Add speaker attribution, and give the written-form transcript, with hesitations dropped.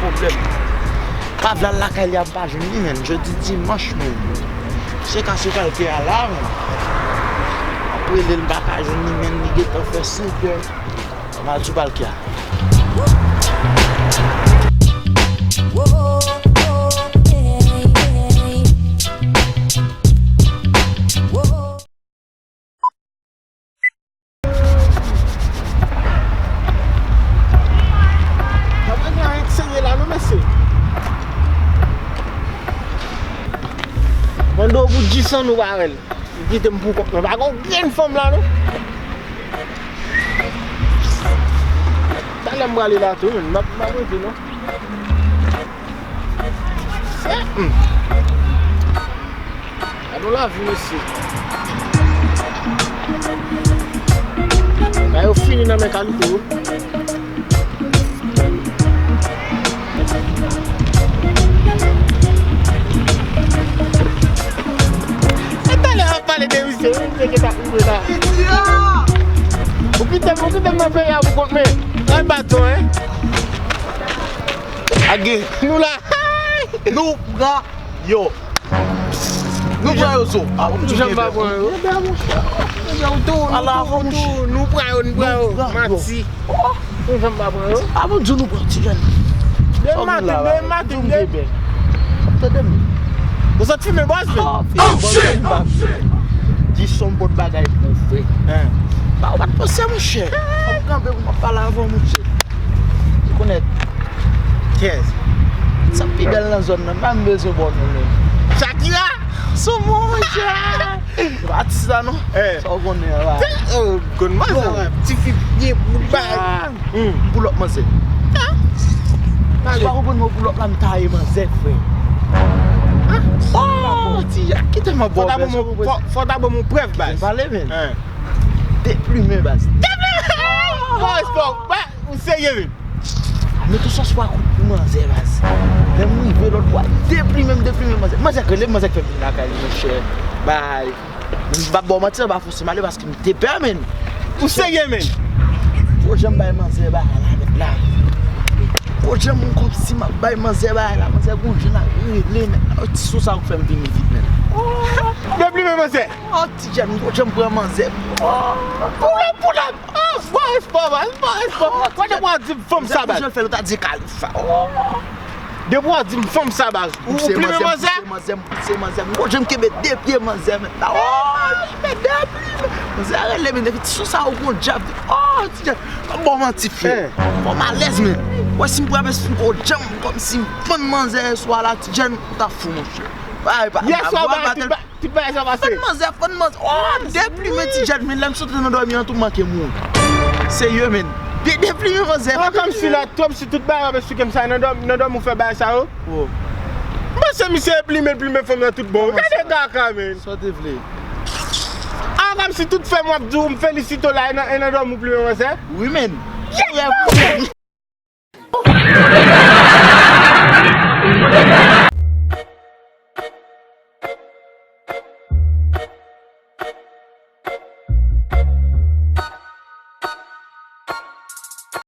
Speaker 1: Problème. Pas de la caille à pas je dis dimanche même. C'est quand c'est quelqu'un à l'arme. Après le bagage ni même ni get fait 5 heures. On a tout pas le cas. Quando eu disse no barrel, que tem pouco, não vai com quem fome lá não? Tá lembrando ali lá tudo, não vai muito não? Eu lá vi isso. Aí eu fui na mecânica. Vale de você, você que tá com lá. O que tem mais feio para comer? Vai batom, hein? Aqui, no lá. No ga, yo. No ga eu sou. Tu já vai bom. Eu tô. Alá, vamos. No pra Mati. Tu já vai bom. Ah, vamos no pra ti, gente. Mati, bebê. Tá dando. Você te filme boss, velho? Oh shit. Dis son bon bagay pou fè. Ba ou bat posè moun chè. Ou kambe ou mwen pala avon moun chè. Tu konet? Kez? Sa pi bel nan zon nan, ban mbe zo bon nan. Shakira? Sou moun chè. Atis la nou? Sa ou konen la. Kon man sa la. Ti fi ye moun bag. Mpulok man se. Sa ou bon mwen pulok la mtaye man zek fè. Oh, tia, qui te m'a bon. Faut d'abord mon preuve base. Parler men. Déplumer base. Oh, sport. Vous sérieux? Mais tout ça soit pour manger base. Même nous veut l'autre fois. Déplumer manger. Manger que les manger fait la caille mon cher. Bye. Ba bon matin ba forcément aller parce que me te permet. Vous sérieux men? Faut j'aime ba manger ba là. Faut j'aime mon comme si ma ba manger ba là, manger bon je na les sous ça fait me venir vite men. Depuis même manger. Oh ti j'aime pour manger. Pour la. Ah, c'est pas. Quand je vois dire femme ça base. Je fais l'autre dire califa. De voir dire femme ça base. Ou plus même manger. C'est manger. Moi j'aime que mettre deux pieds manger maintenant. Oh, mais deux pieds. Manger les men sous ça au bon job. Oh ti bon menti fait. Bon malaise men. Ouais, si je peux faire un jam comme si je peux manger soit là, tu gênes, tu fou mon cher. Tu peux ça passer. Faut manger. Oh, déplumer tu gênes, mais l'aime sauter dans dormir tout manquer mon. Sérieux men. Déplumer manger. Comme si là, toi si tout bail avec comme ça, non dormir faire bail ça. Oh. Moi c'est monsieur plumer faire tout bon. Regardez gars quand même. Ça te plaît. Ah comme si tout fait moi me félicite là et non dormir plumer manger. Oui men.